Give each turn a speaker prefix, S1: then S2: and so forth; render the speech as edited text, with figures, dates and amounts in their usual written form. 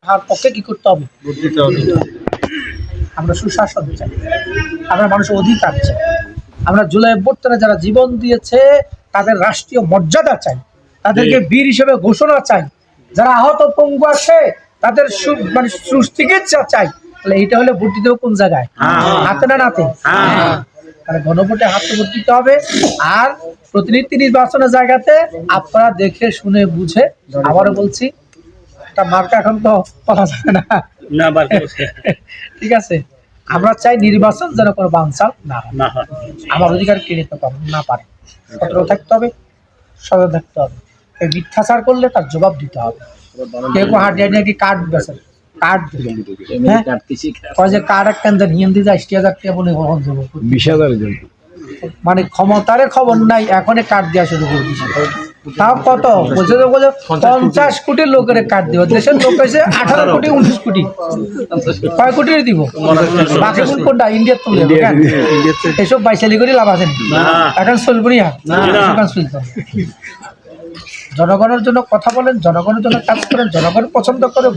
S1: আর পক্ষে কি করতে হবে? আমরা সুশাসন চাই, আমরা মানুষের অধিকার চাই, আমরা জুলাই অভ্যুত্থানে যারা জীবন দিয়েছে তাদের রাষ্ট্রীয় মর্যাদা চাই, তাদেরকে বীর হিসেবে ঘোষণা চাই, যারা আহত পঙ্গু আছে তাদের মানে সুচিকিৎসা চাই। তাহলে এইটা হলে ভোট দিতে হবে কোন জায়গায়? হাতে না নাতে? তাহলে গণভোটে হাতে ভোট দিতে হবে। আর প্রতিনিধি নির্বাচনের জায়গাতে আপনারা দেখে শুনে বুঝে, আবারও বলছি একটা মার্কা এখন তো পাওয়া যাবে না, ঠিক আছে? আমরা চাই নির্বাচন যেন কোনো বানচাল না হয়, আমার অধিকার কেড়ে নিতে না পারে। সতর্ক থাকতে হবে, সজাগ থাকতে হবে। এই মিথ্যাচার করলে তার জবাব দিতে হবে। কেউ হাঁটিয়ে নাকি কার্ড বেছে, কার্ড যে কার্ড একটা হিন্দি যায় 60,000 টাকা বলে 20,000 মানে ক্ষমতারে খবর নাই, এখনই কার্ড দেওয়া শুরু করে দিচ্ছে। তাও কত 50 কোটি লোকের কার্ড দিব, দেশের লোক হয়েছে 18 কোটি 19 কোটি, কয় কোটি দিব? বাকি কোনটা ইন্ডিয়ার তুলে এসব বাইশালি করে লাভ আছে এখন চলবো না, চলতো। জনগণের জন্য কথা বলেন, জনগণের জন্য কাজ করেন, জনগণ পছন্দ করে